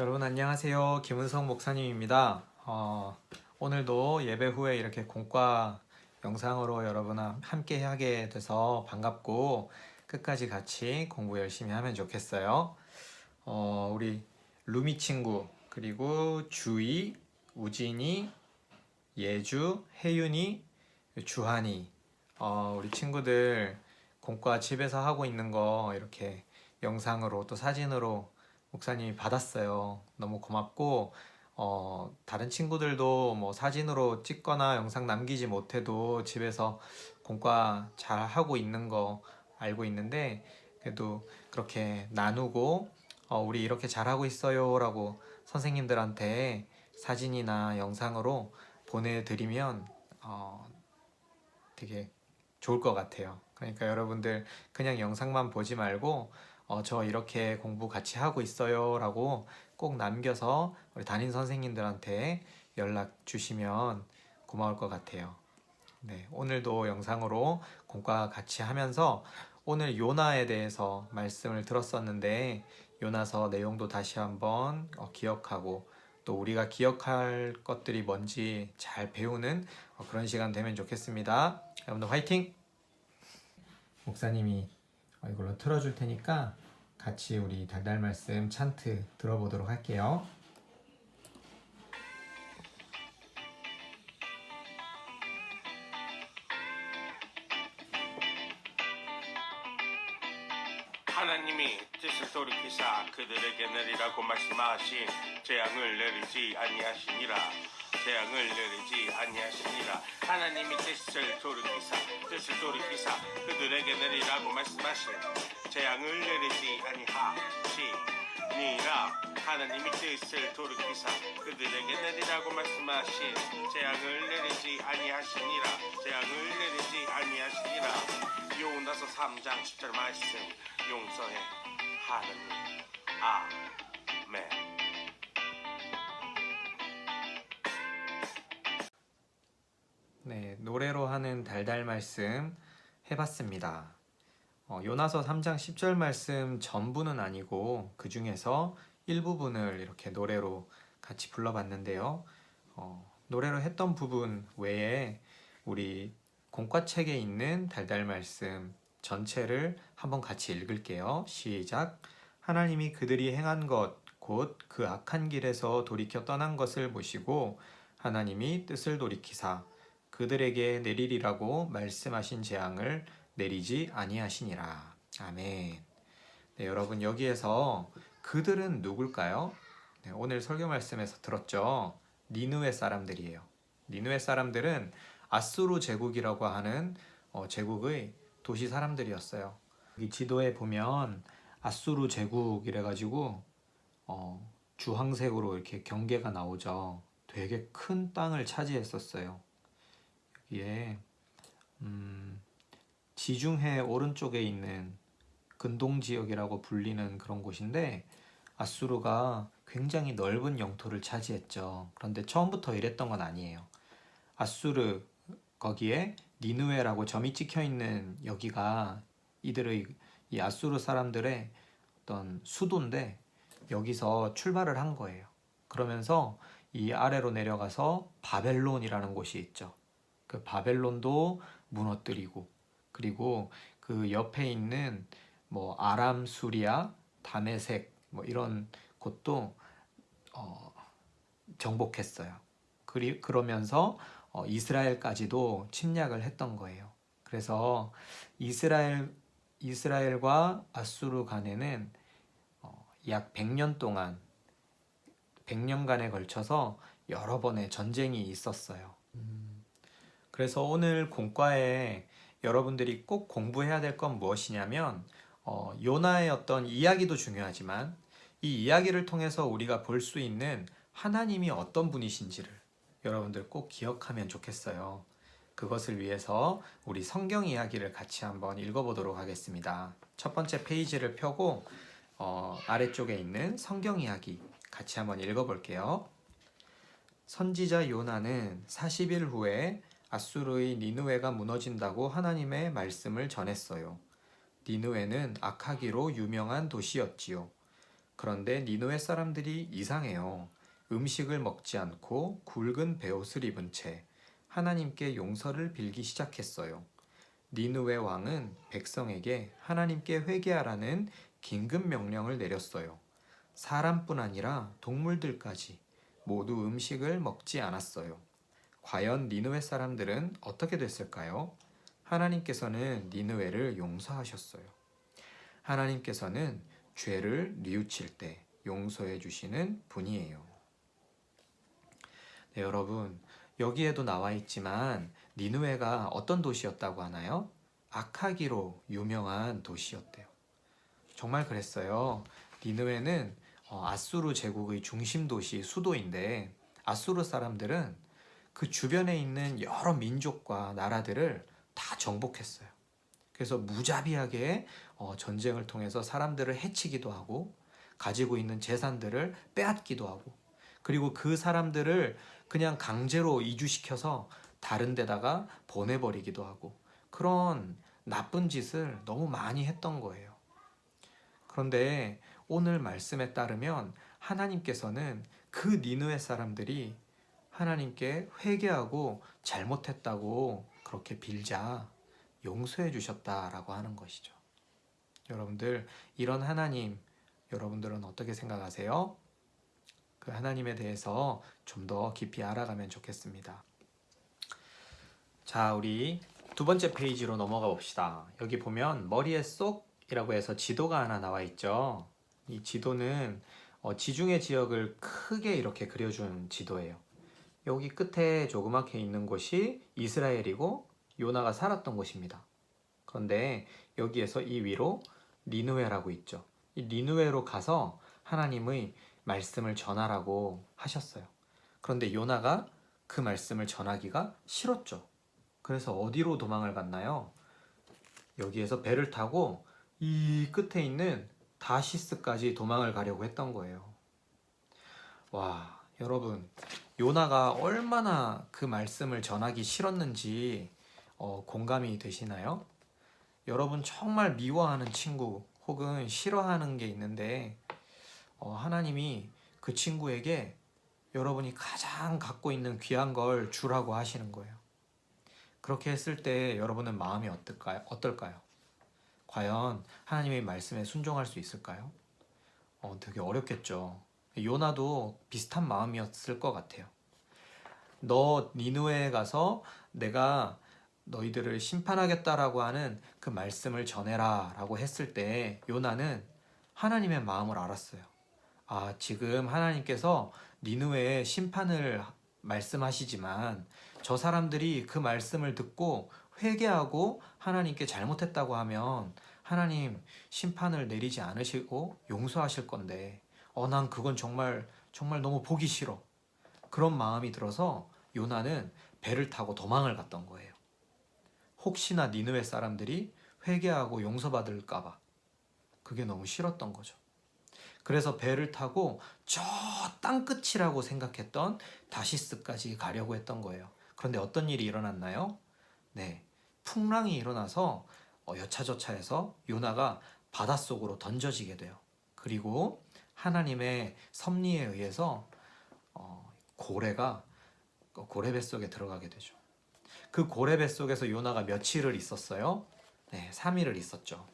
여러분 안녕하세요. 김은성 목사님입니다. 오늘도 예배 후에 이렇게 공과 영상으로 여러분과 함께 하게 돼서 반갑고 끝까지 같이 공부 열심히 하면 좋겠어요. 우리 루미 친구 그리고 주희, 우진이, 예주, 혜윤이, 주한이 우리 친구들 공과 집에서 하고 있는 거 이렇게 영상으로 또 사진으로 목사님이 받았어요. 너무 고맙고 다른 친구들도 뭐 사진으로 찍거나 영상 남기지 못해도 집에서 공과 잘 하고 있는 거 알고 있는데 그래도 그렇게 나누고 우리 이렇게 잘하고 있어요 라고 선생님들한테 사진이나 영상으로 보내드리면 되게 좋을 것 같아요. 그러니까 여러분들 그냥 영상만 보지 말고 저 이렇게 공부 같이 하고 있어요 라고 꼭 남겨서 우리 담임 선생님들한테 연락 주시면 고마울 것 같아요. 네, 오늘도 영상으로 공과 같이 하면서 오늘 요나에 대해서 말씀을 들었었는데 요나서 내용도 다시 한번 기억하고 또 우리가 기억할 것들이 뭔지 잘 배우는 그런 시간 되면 좋겠습니다. 여러분들 화이팅! 목사님이 이걸로 틀어줄 테니까 같이 우리 달달 말씀 찬트 들어보도록 할게요. 하나님이 뜻을 돌이키사 그들에게 내리라고 말씀하신 재앙을 내리지 아니하시니라. 재앙을 내리지 아니하시니라. 하나님이 뜻을 돌이키사 그들에게 내리라고 말씀하신 재앙을 내리지 아니하시니라. 하나님이 뜻을 돌이키사 그들에게 내리라고 말씀하신 재앙을 내리지 아니하시니라. 재앙을 내리지 아니하시니라. 요나서 3장 10절 말씀 용서해 하느님. 아멘. 네, 노래로 하는 달달 말씀 해봤습니다. 요나서 3장 10절 말씀 전부는 아니고 그 중에서 일부분을 이렇게 노래로 같이 불러봤는데요. 노래로 했던 부분 외에 우리 공과책에 있는 달달 말씀 전체를 한번 같이 읽을게요. 시작. 하나님이 그들이 행한 것 곧 그 악한 길에서 돌이켜 떠난 것을 보시고 하나님이 뜻을 돌이키사 그들에게 내리리라고 말씀하신 재앙을 내리지 아니하시니라. 아멘. 네, 여러분 여기에서 그들은 누굴까요? 네, 오늘 설교 말씀에서 들었죠. 니느웨 사람들이에요. 니느웨 사람들은 아수르 제국이라고 하는 제국의 도시 사람들이었어요. 이 지도에 보면 아수르 제국 이래가지고 주황색으로 이렇게 경계가 나오죠. 되게 큰 땅을 차지했었어요. 여기에 지중해 오른쪽에 있는 근동 지역이라고 불리는 그런 곳인데 아수르가 굉장히 넓은 영토를 차지했죠. 그런데 처음부터 이랬던 건 아니에요. 아수르 거기에 니느웨라고 점이 찍혀 있는 여기가 이들의 이 아수르 사람들의 어떤 수도인데 여기서 출발을 한 거예요. 그러면서 이 아래로 내려가서 바벨론이라는 곳이 있죠. 그 바벨론도 무너뜨리고 그리고 그 옆에 있는 뭐 아람, 수리아, 다메섹 뭐 이런 곳도 정복했어요. 그러면서 이스라엘까지도 침략을 했던 거예요. 그래서 이스라엘과 아수르 간에는 약 100년 동안 100년간에 걸쳐서 여러 번의 전쟁이 있었어요. 그래서 오늘 공과에 여러분들이 꼭 공부해야 될 건 무엇이냐면 요나의 어떤 이야기도 중요하지만 이 이야기를 통해서 우리가 볼 수 있는 하나님이 어떤 분이신지를 여러분들 꼭 기억하면 좋겠어요. 그것을 위해서 우리 성경 이야기를 같이 한번 읽어보도록 하겠습니다. 첫 번째 페이지를 펴고 아래쪽에 있는 성경 이야기 같이 한번 읽어볼게요. 선지자 요나는 40일 후에 아수르의 니느웨가 무너진다고 하나님의 말씀을 전했어요. 니느웨는 악하기로 유명한 도시였지요. 그런데 니느웨 사람들이 이상해요. 음식을 먹지 않고 굵은 베옷을 입은 채 하나님께 용서를 빌기 시작했어요. 니느웨 왕은 백성에게 하나님께 회개하라는 긴급 명령을 내렸어요. 사람뿐 아니라 동물들까지 모두 음식을 먹지 않았어요. 과연 니느웨 사람들은 어떻게 됐을까요? 하나님께서는 니느웨를 용서하셨어요. 하나님께서는 죄를 뉘우칠 때 용서해 주시는 분이에요. 네, 여러분, 여기에도 나와 있지만 니느웨가 어떤 도시였다고 하나요? 악하기로 유명한 도시였대요. 정말 그랬어요. 니느웨는 아수르 제국의 중심 도시 수도인데 아수르 사람들은 그 주변에 있는 여러 민족과 나라들을 다 정복했어요. 그래서 무자비하게 전쟁을 통해서 사람들을 해치기도 하고 가지고 있는 재산들을 빼앗기도 하고 그리고 그 사람들을 그냥 강제로 이주시켜서 다른 데다가 보내버리기도 하고 그런 나쁜 짓을 너무 많이 했던 거예요. 그런데 오늘 말씀에 따르면 하나님께서는 그 니느웨 사람들이 하나님께 회개하고 잘못했다고 그렇게 빌자 용서해 주셨다라고 하는 것이죠. 여러분들, 이런 하나님, 여러분들은 어떻게 생각하세요? 그 하나님에 대해서 좀 더 깊이 알아가면 좋겠습니다. 자, 우리 두 번째 페이지로 넘어가 봅시다. 여기 보면 머리에 쏙이라고 해서 지도가 하나 나와 있죠. 이 지도는 지중해 지역을 크게 이렇게 그려준 지도예요. 여기 끝에 조그맣게 있는 곳이 이스라엘이고 요나가 살았던 곳입니다. 그런데 여기에서 이 위로 니느웨라고 있죠. 이 니느웨로 가서 하나님의 말씀을 전하라고 하셨어요. 그런데 요나가 그 말씀을 전하기가 싫었죠. 그래서 어디로 도망을 갔나요? 여기에서 배를 타고 이 끝에 있는 다시스까지 도망을 가려고 했던 거예요. 와, 여러분, 요나가 얼마나 그 말씀을 전하기 싫었는지 공감이 되시나요? 여러분 정말 미워하는 친구 혹은 싫어하는 게 있는데 하나님이 그 친구에게 여러분이 가장 갖고 있는 귀한 걸 주라고 하시는 거예요. 그렇게 했을 때 여러분은 마음이 어떨까요? 과연 하나님의 말씀에 순종할 수 있을까요? 되게 어렵겠죠. 요나도 비슷한 마음이었을 것 같아요. 너 니느웨에 가서 내가 너희들을 심판하겠다라고 하는 그 말씀을 전해라 라고 했을 때 요나는 하나님의 마음을 알았어요. 아, 지금 하나님께서 니느웨에 심판을 말씀하시지만 저 사람들이 그 말씀을 듣고 회개하고 하나님께 잘못했다고 하면 하나님 심판을 내리지 않으시고 용서하실 건데 난 그건 정말 너무 보기 싫어. 그런 마음이 들어서 요나는 배를 타고 도망을 갔던 거예요. 혹시나 니느웨 사람들이 회개하고 용서받을까 봐 그게 너무 싫었던 거죠. 그래서 배를 타고 저 땅끝이라고 생각했던 다시스까지 가려고 했던 거예요. 그런데 어떤 일이 일어났나요? 네, 풍랑이 일어나서 여차저차해서 요나가 바닷속으로 던져지게 돼요. 그리고 하나님의 섭리에 의해서 고래가 고래 뱃속에 들어가게 되죠. 그 고래 뱃속에서 요나가 며칠을 있었어요? 네, 3일을 있었죠.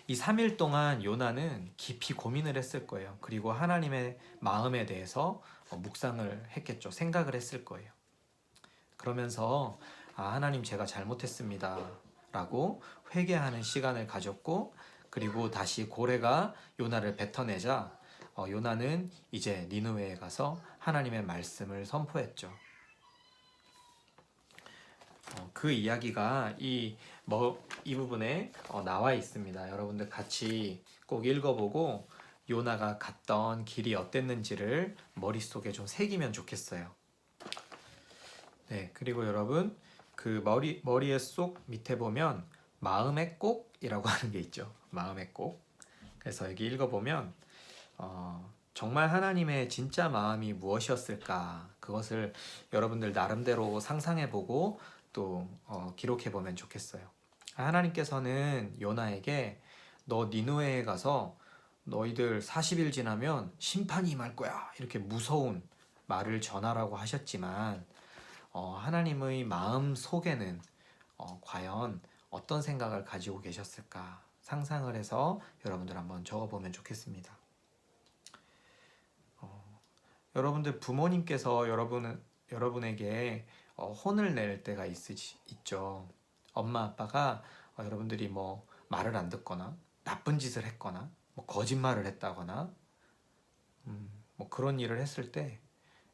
이 3일 동안 요나는 깊이 고민을 했을 거예요. 그리고 하나님의 마음에 대해서 묵상을 했겠죠. 생각을 했을 거예요. 그러면서 하나님 제가 잘못했습니다 라고 회개하는 시간을 가졌고 그리고 다시 고래가 요나를 뱉어내자 요나는 이제 니느웨에 가서 하나님의 말씀을 선포했죠. 그 이야기가 이 부분에 나와 있습니다. 여러분들 같이 꼭 읽어보고 요나가 갔던 길이 어땠는지를 머릿속에 좀 새기면 좋겠어요. 네, 그리고 여러분 그 머리의 쏙 밑에 보면 마음의 꼭이라고 하는 게 있죠. 마음의 꼭. 그래서 여기 읽어보면 정말 하나님의 진짜 마음이 무엇이었을까 그것을 여러분들 나름대로 상상해보고 또 기록해보면 좋겠어요. 하나님께서는 요나에게 너 니느웨에 가서 너희들 40일 지나면 심판이 임할 거야. 이렇게 무서운 말을 전하라고 하셨지만 하나님의 마음 속에는 과연 어떤 생각을 가지고 계셨을까 상상을 해서 여러분들 한번 적어보면 좋겠습니다. 여러분들 부모님께서 여러분에게 혼을 낼 때가 있죠. 엄마 아빠가 여러분들이 뭐 말을 안 듣거나 나쁜 짓을 했거나 뭐 거짓말을 했다거나 뭐 그런 일을 했을 때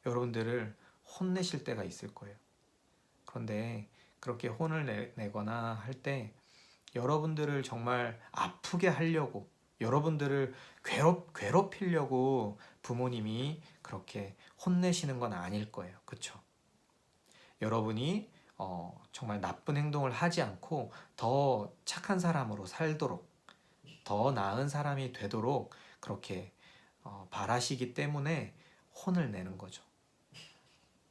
여러분들을 혼내실 때가 있을 거예요. 그런데 그렇게 혼을 내거나 할 때 여러분들을 정말 아프게 하려고 여러분들을 괴롭히려고 부모님이 그렇게 혼내시는 건 아닐 거예요. 그쵸? 여러분이 정말 나쁜 행동을 하지 않고 더 착한 사람으로 살도록 더 나은 사람이 되도록 그렇게 바라시기 때문에 혼을 내는 거죠.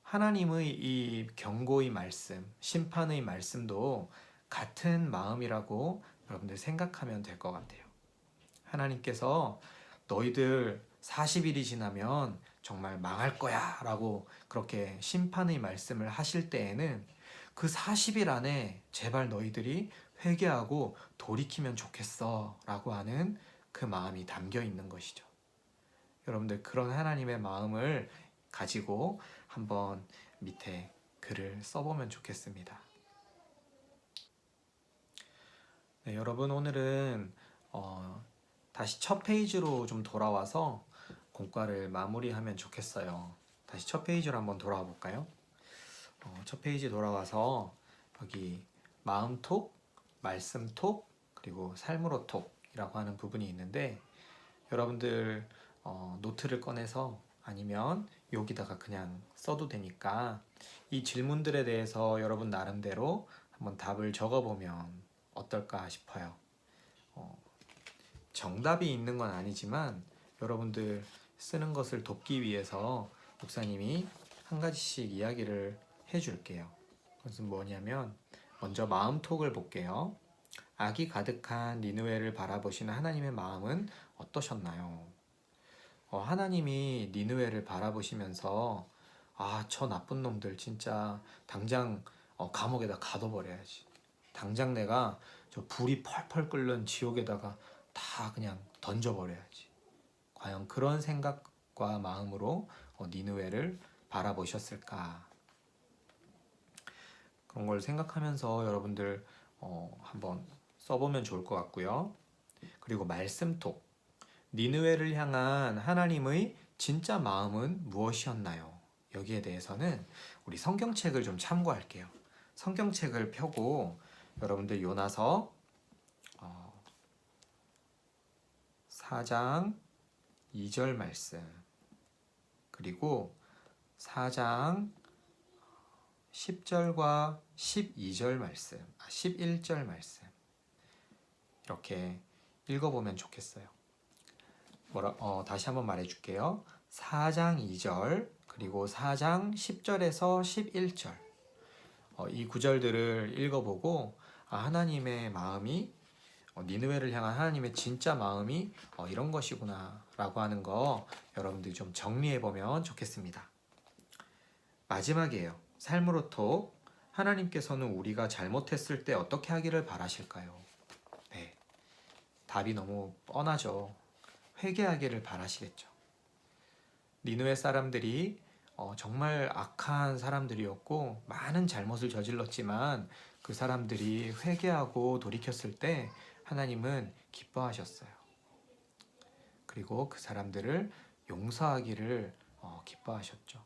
하나님의 이 경고의 말씀, 심판의 말씀도 같은 마음이라고 여러분들 생각하면 될 것 같아요. 하나님께서 너희들 40일이 지나면 정말 망할 거야 라고 그렇게 심판의 말씀을 하실 때에는 그 40일 안에 제발 너희들이 회개하고 돌이키면 좋겠어 라고 하는 그 마음이 담겨 있는 것이죠. 여러분들 그런 하나님의 마음을 가지고 한번 밑에 글을 써보면 좋겠습니다. 네, 여러분 오늘은 다시 첫 페이지로 좀 돌아와서 공과를 마무리하면 좋겠어요. 다시 첫 페이지로 한번 돌아와 볼까요? 첫 페이지 돌아와서 여기 마음톡, 말씀톡, 그리고 삶으로 톡이라고 하는 부분이 있는데 여러분들 노트를 꺼내서 아니면 여기다가 그냥 써도 되니까 이 질문들에 대해서 여러분 나름대로 한번 답을 적어보면 어떨까 싶어요. 정답이 있는 건 아니지만 여러분들 쓰는 것을 돕기 위해서 목사님이 한 가지씩 이야기를 해줄게요. 그것은 뭐냐면 먼저 마음톡을 볼게요. 악이 가득한 니느웨를 바라보시는 하나님의 마음은 어떠셨나요? 하나님이 니느웨를 바라보시면서 저 나쁜 놈들 진짜 당장 감옥에다 가둬버려야지. 당장 내가 저 불이 펄펄 끓는 지옥에다가 다 그냥 던져버려야지. 과연 그런 생각과 마음으로 니느웨를 바라보셨을까? 그런 걸 생각하면서 여러분들 한번 써보면 좋을 것 같고요. 그리고 말씀톡. 니느웨를 향한 하나님의 진짜 마음은 무엇이었나요? 여기에 대해서는 우리 성경책을 좀 참고할게요. 성경책을 펴고 여러분들 요나서 4장 2절 말씀 그리고 4장 10절과 12절 말씀 11절 말씀 이렇게 읽어보면 좋겠어요. 다시 한번 말해줄게요. 4장 2절 그리고 4장 10절에서 11절 이 구절들을 읽어보고 하나님의 마음이 니느웨를 향한 하나님의 진짜 마음이 이런 것이구나 라고 하는 거 여러분들이 좀 정리해보면 좋겠습니다. 마지막이에요. 삶으로 톡. 하나님께서는 우리가 잘못했을 때 어떻게 하기를 바라실까요? 네, 답이 너무 뻔하죠. 회개하기를 바라시겠죠. 니느웨 사람들이 정말 악한 사람들이었고 많은 잘못을 저질렀지만 그 사람들이 회개하고 돌이켰을 때 하나님은 기뻐하셨어요. 그리고 그 사람들을 용서하기를 기뻐하셨죠.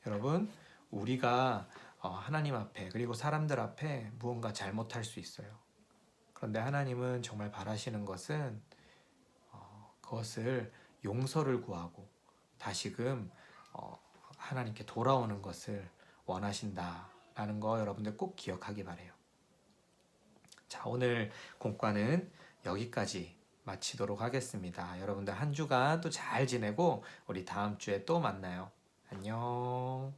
여러분, 우리가 하나님 앞에 그리고 사람들 앞에 무언가 잘못할 수 있어요. 그런데 하나님은 정말 바라시는 것은 그것을 용서를 구하고 다시금 하나님께 돌아오는 것을 원하신다라는 거 여러분들 꼭 기억하기 바래요. 자, 오늘 공과는 여기까지 마치도록 하겠습니다. 여러분들 한 주간 또 잘 지내고 우리 다음 주에 또 만나요. 안녕.